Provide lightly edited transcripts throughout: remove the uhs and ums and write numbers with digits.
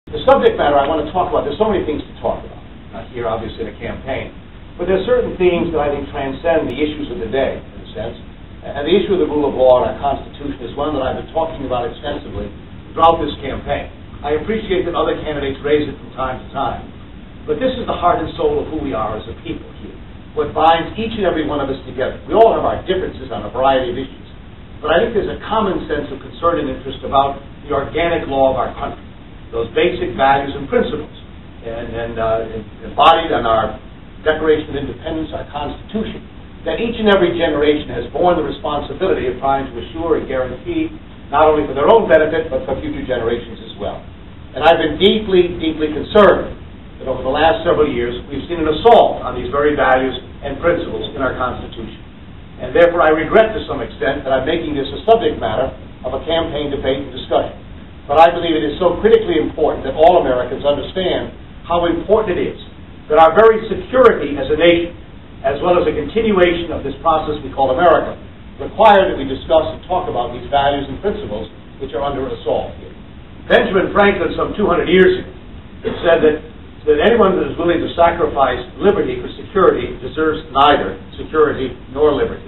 The subject matter I want to talk about, there's so many things to talk about. Not here, obviously, in a campaign. But there's certain themes that I think transcend the issues of the day, in a sense. And the issue of the rule of law in our Constitution is one that I've been talking about extensively throughout this campaign. I appreciate that other candidates raise it from time to time. But this is the heart and soul of who we are as a people here. What binds each and every one of us together. We all have our differences on a variety of issues. But I think there's a common sense of concern and interest about the organic law of our country. Those basic values and principles. And embodied in our Declaration of Independence, our Constitution, that each and every generation has borne the responsibility of trying to assure and guarantee, not only for their own benefit, but for future generations as well. And I've been deeply, deeply concerned that over the last several years, we've seen an assault on these very values and principles in our Constitution. And therefore, I regret to some extent that I'm making this a subject matter of a campaign debate and discussion. But I believe it is so critically important that all Americans understand how important it is that our very security as a nation, as well as a continuation of this process we call America, require that we discuss and talk about these values and principles which are under assault here. Benjamin Franklin, some 200 years ago, said that anyone that is willing to sacrifice liberty for security deserves neither security nor liberty.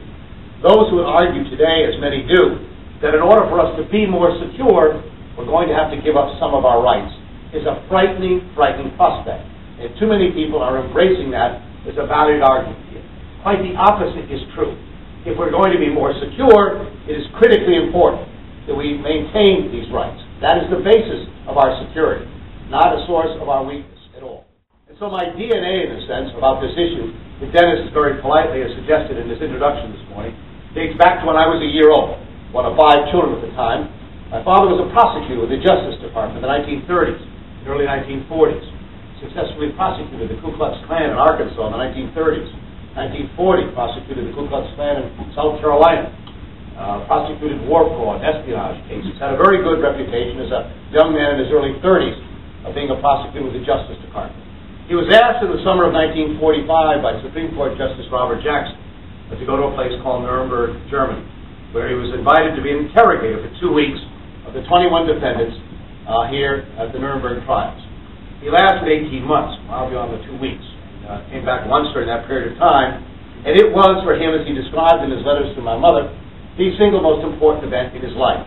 Those who would argue today, as many do, that in order for us to be more secure, we're going to have to give up some of our rights, is a frightening, frightening prospect. And too many people are embracing that as a valid argument here. Quite the opposite is true. If we're going to be more secure, it is critically important that we maintain these rights. That is the basis of our security, not a source of our weakness at all. And so my DNA, in a sense, about this issue, that Dennis very politely has suggested in his introduction this morning, dates back to when I was a year old, one of 5 children at the time. My father was a prosecutor with the Justice Department in the 1930s, and early 1940s. Successfully prosecuted the Ku Klux Klan in Arkansas in the 1930s. 1940, prosecuted the Ku Klux Klan in South Carolina. Prosecuted war fraud, espionage cases. Had a very good reputation as a young man in his early 30s of being a prosecutor with the Justice Department. He was asked in the summer of 1945 by Supreme Court Justice Robert Jackson to go to a place called Nuremberg, Germany, where he was invited to be interrogated for 2 weeks of the 21 defendants here at the Nuremberg trials. He lasted 18 months, well beyond the 2 weeks. Came back once during that period of time, and it was for him, as he described in his letters to my mother, the single most important event in his life,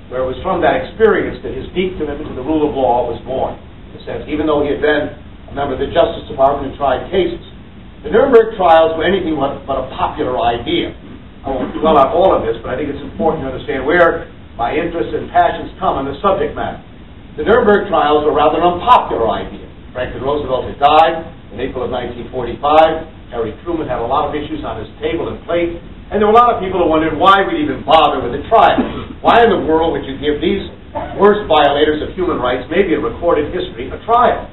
where it was from that experience that his deep commitment to the rule of law was born. In a sense, even though he had been a member of the Justice Department and tried cases, the Nuremberg trials were anything but a popular idea. I won't dwell on all of this, but I think it's important to understand where my interests and passions come on the subject matter. The Nuremberg trials were rather an unpopular idea. Franklin Roosevelt had died in April of 1945. Harry Truman had a lot of issues on his table and plate. And there were a lot of people who wondered why we'd even bother with a trial. Why in the world would you give these worst violators of human rights, maybe in recorded history, a trial?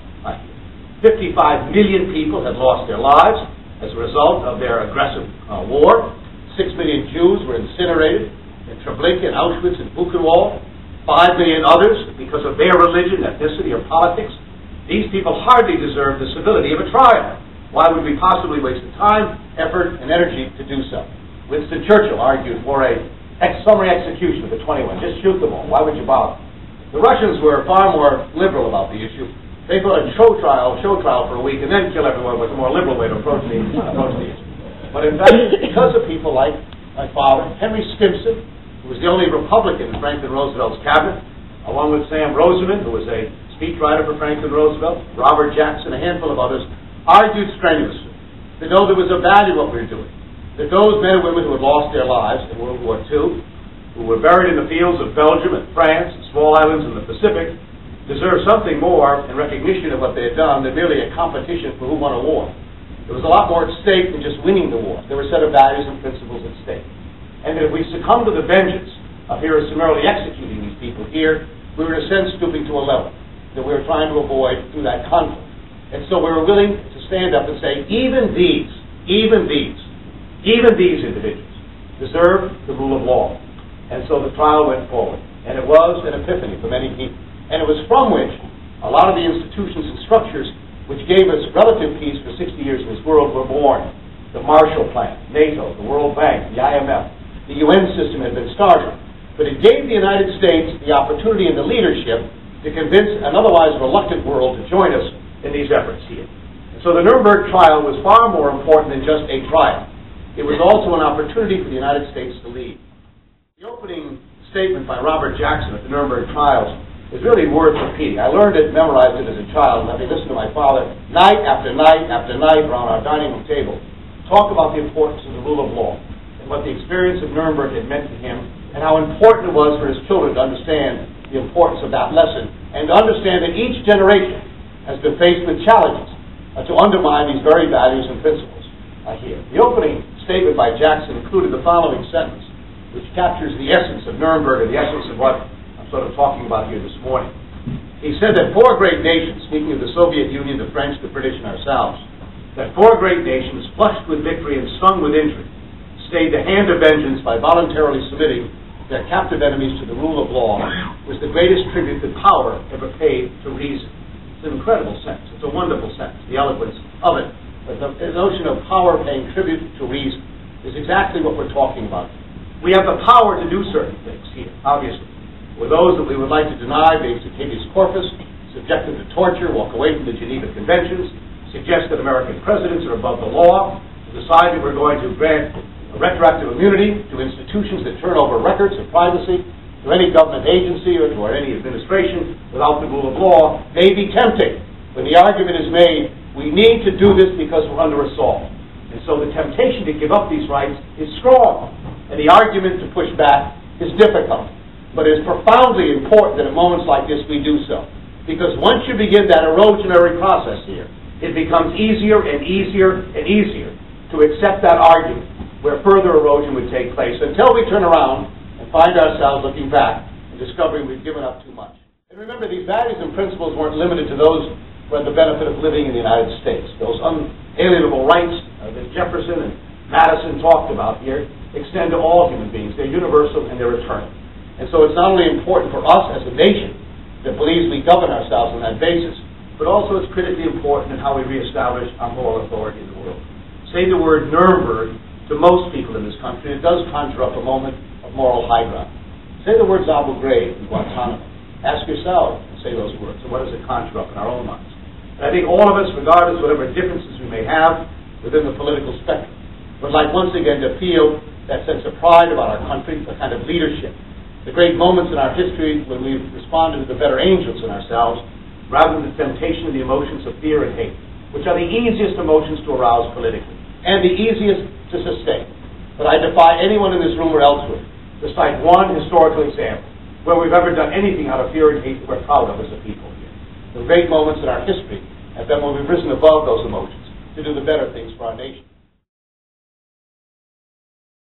55 million people had lost their lives as a result of their aggressive war. 6 million Jews were incinerated in Treblinka and Auschwitz and Buchenwald. 5 million others because of their religion, ethnicity, or politics. These people hardly deserve the civility of a trial. Why would we possibly waste the time, effort, and energy to do so? Winston Churchill argued for a summary execution of the 21. Just shoot them all. Why would you bother? The Russians were far more liberal about the issue. They thought a show trial for a week and then kill everyone was a more liberal way to approach the issue. But in fact, because of people like my father, Henry Stimson, who was the only Republican in Franklin Roosevelt's cabinet, along with Sam Rosamond, who was a speechwriter for Franklin Roosevelt, Robert Jackson, a handful of others, argued strenuously to know there was a value in what we were doing. That those men and women who had lost their lives in World War II, who were buried in the fields of Belgium and France and small islands in the Pacific, deserved something more in recognition of what they had done than merely a competition for who won a war. There was a lot more at stake than just winning the war. There were a set of values and principles at stake. And that if we succumb to the vengeance of here summarily executing these people here, we were in a sense stooping to a level that we were trying to avoid through that conflict. And so we were willing to stand up and say, even these individuals deserve the rule of law. And so the trial went forward. And it was an epiphany for many people. And it was from which a lot of the institutions and structures which gave us relative peace for 60 years in this world were born. The Marshall Plan, NATO, the World Bank, the IMF, the UN system had been started. But it gave the United States the opportunity and the leadership to convince an otherwise reluctant world to join us in these efforts here. And so the Nuremberg trial was far more important than just a trial. It was also an opportunity for the United States to lead. The opening statement by Robert Jackson at the Nuremberg trials is really worth repeating. I learned it, memorized it as a child, and having listened to my father night after night after night around our dining room table talk about the importance of the rule of law and what the experience of Nuremberg had meant to him and how important it was for his children to understand the importance of that lesson and to understand that each generation has been faced with challenges to undermine these very values and principles here. The opening statement by Jackson included the following sentence, which captures the essence of Nuremberg and the essence of what I'm sort of talking about here this morning. He said that four great nations, speaking of the Soviet Union, the French, the British, and ourselves, that four great nations, flushed with victory and stung with injury, stayed the hand of vengeance by voluntarily submitting their captive enemies to the rule of law, was the greatest tribute that power ever paid to reason. It's an incredible sentence. It's a wonderful sentence, the eloquence of it. But the notion of power paying tribute to reason is exactly what we're talking about. We have the power to do certain things here, obviously. With those that we would like to deny basic habeas corpus, subject them to torture, walk away from the Geneva Conventions, suggest that American presidents are above the law, decide that we're going to grant retroactive immunity to institutions that turn over records of privacy, to any government agency or to any administration without the rule of law, may be tempting. When the argument is made, we need to do this because we're under assault. And so the temptation to give up these rights is strong, and the argument to push back is difficult. But it is profoundly important that at moments like this we do so. Because once you begin that erosionary process here, it becomes easier and easier and easier to accept that argument where further erosion would take place until we turn around and find ourselves looking back and discovering we've given up too much. And remember, these values and principles weren't limited to those who had the benefit of living in the United States. Those unalienable rights that Jefferson and Madison talked about here extend to all human beings. They're universal and they're eternal. And so it's not only important for us as a nation that believes we govern ourselves on that basis, but also it's critically important in how we reestablish our moral authority in the world. Say the word Nuremberg to most people in this country, it does conjure up a moment of moral high ground. Say the words Abu Ghraib and Guantanamo. Ask yourself to say those words, and what does it conjure up in our own minds? And I think all of us, regardless of whatever differences we may have within the political spectrum, would like once again to feel that sense of pride about our country, the kind of leadership, the great moments in our history when we've responded to the better angels in ourselves, rather than the temptation and the emotions of fear and hate, which are the easiest emotions to arouse politically, and the easiest to sustain. But I defy anyone in this room or elsewhere to cite one historical example where we've ever done anything out of fear and hate that we're proud of as a people here. The great moments in our history have been when we've risen above those emotions to do the better things for our nation.